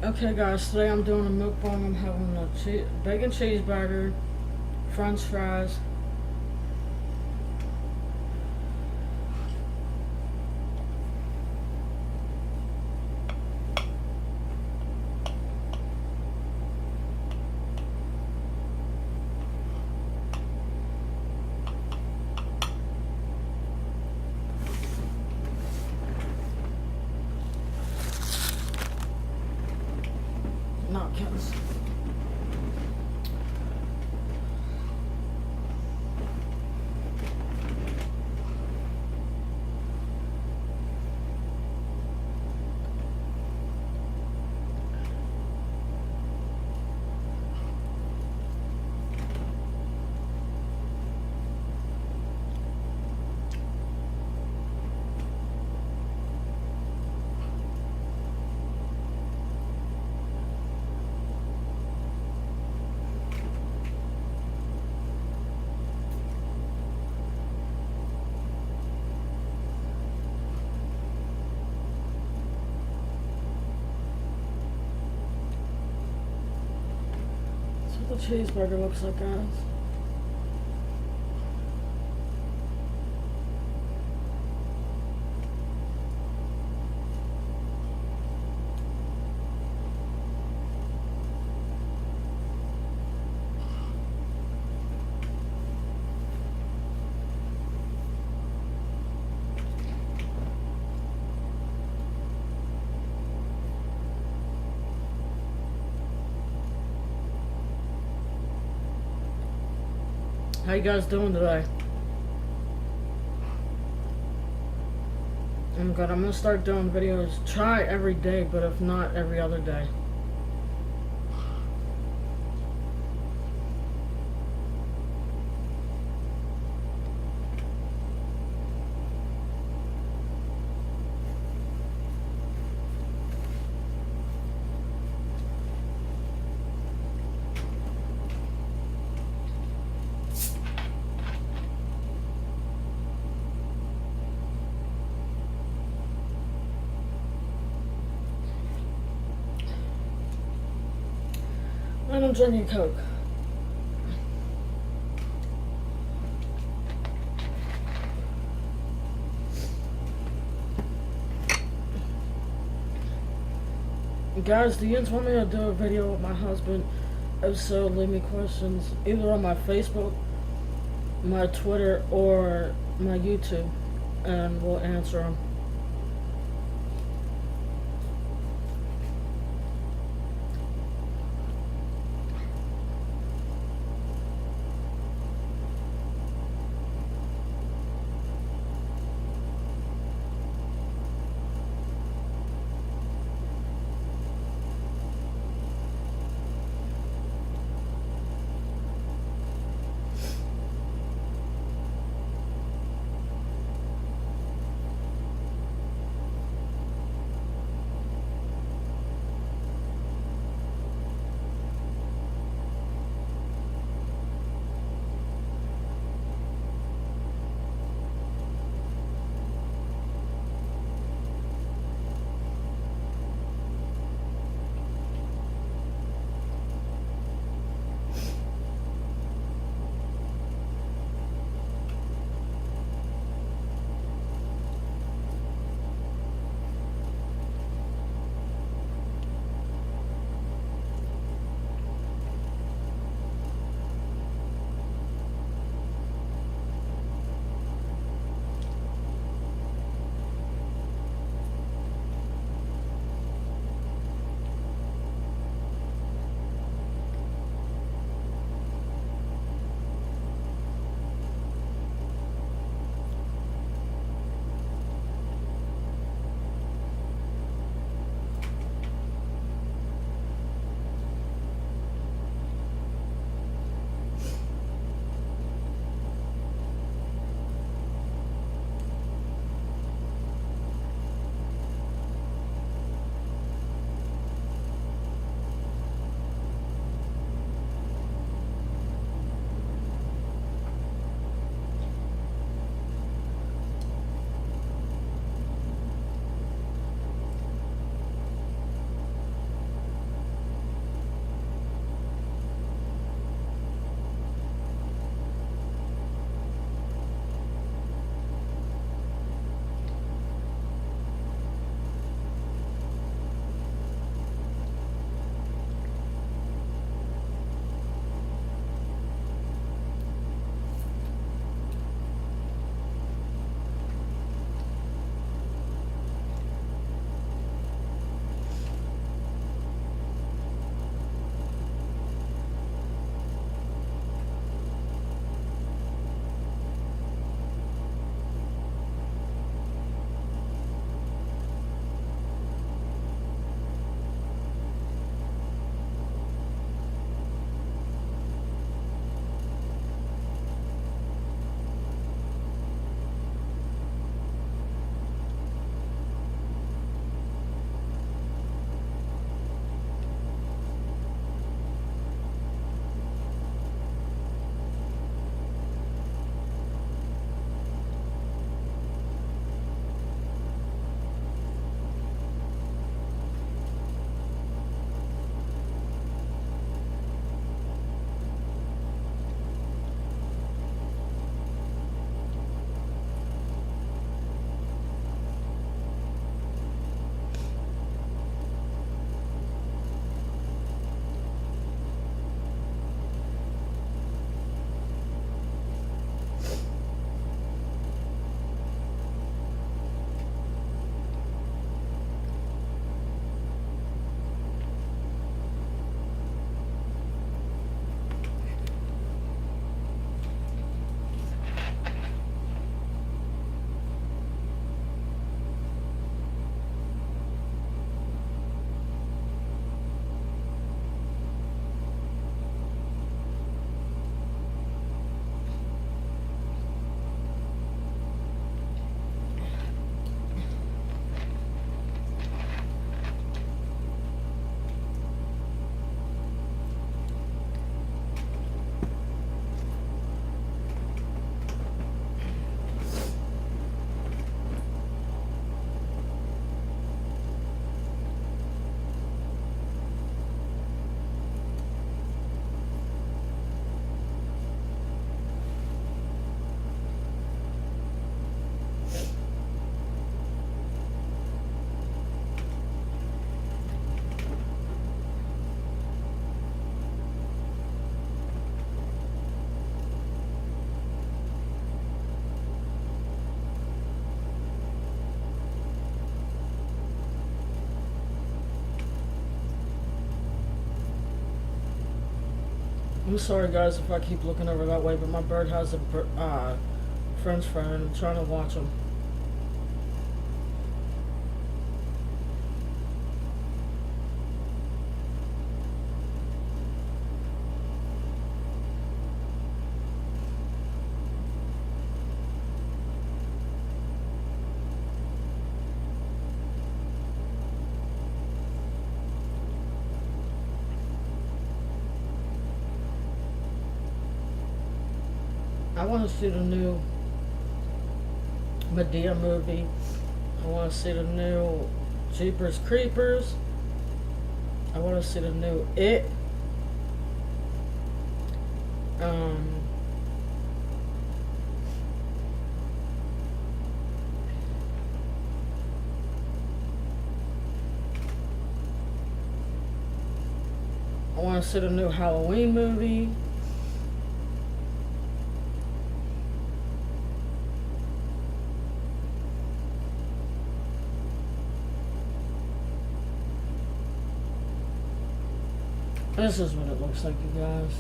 Okay, guys, today I'm doing a mukbang. I'm having a bacon cheeseburger, french fries. Not kidding. That's what the cheeseburger looks like, guys. How you guys doing today? I'm good. I'm gonna start doing videos. Try every day, but if not, every other day. And I'm drinking Coke. Guys, do you guys want me to do a video with my husband? If so, leave me questions either on my Facebook, my Twitter, or my YouTube, and we'll answer them. I'm sorry, guys, if I keep looking over that way, but my bird has a French fry and I'm trying to watch him. I want to see the new Medea movie. I want to see the new Jeepers Creepers. I want to see the new It. Um, I want to see the new Halloween movie. This is what it looks like, you guys.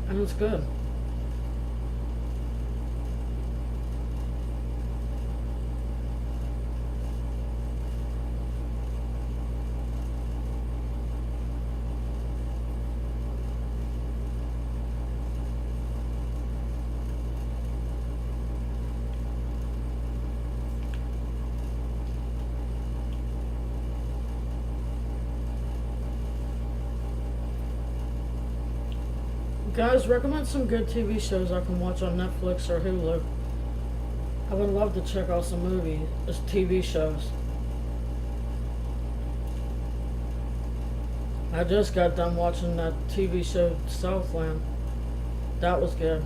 And it's good. Guys, recommend some good TV shows I can watch on Netflix or Hulu. I would love to check out some movies, TV shows. I just got done watching that TV show Southland. That was good.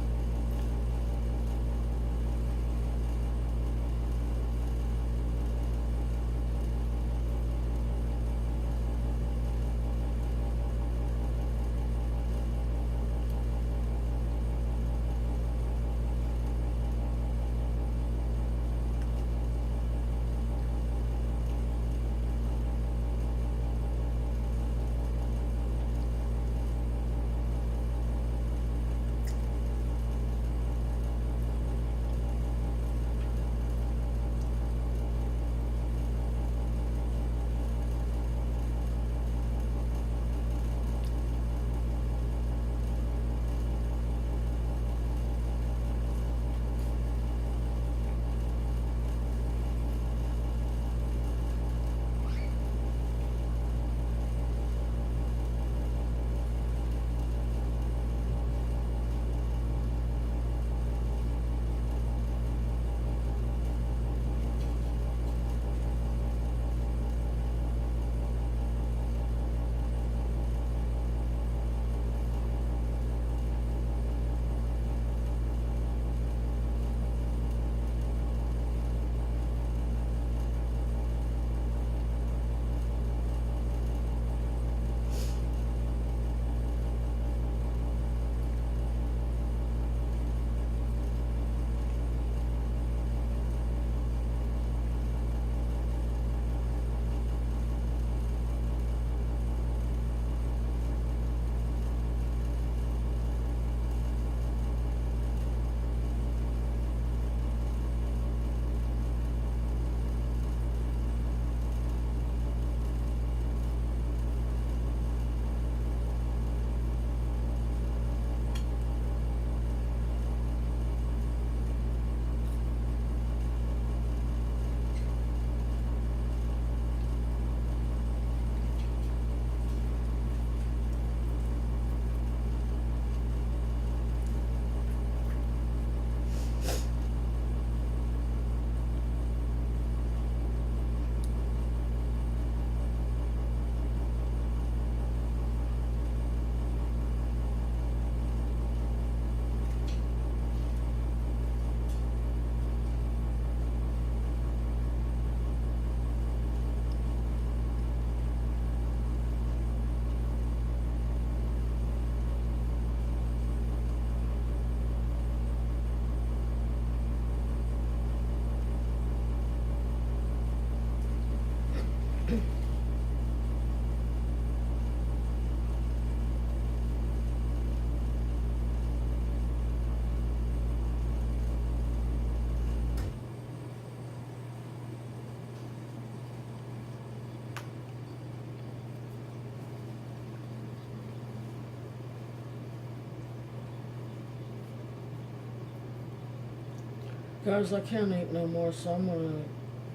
Guys, I can't eat no more, so I'm gonna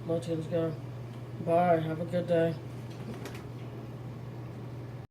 let you go. Bye. Have a good day.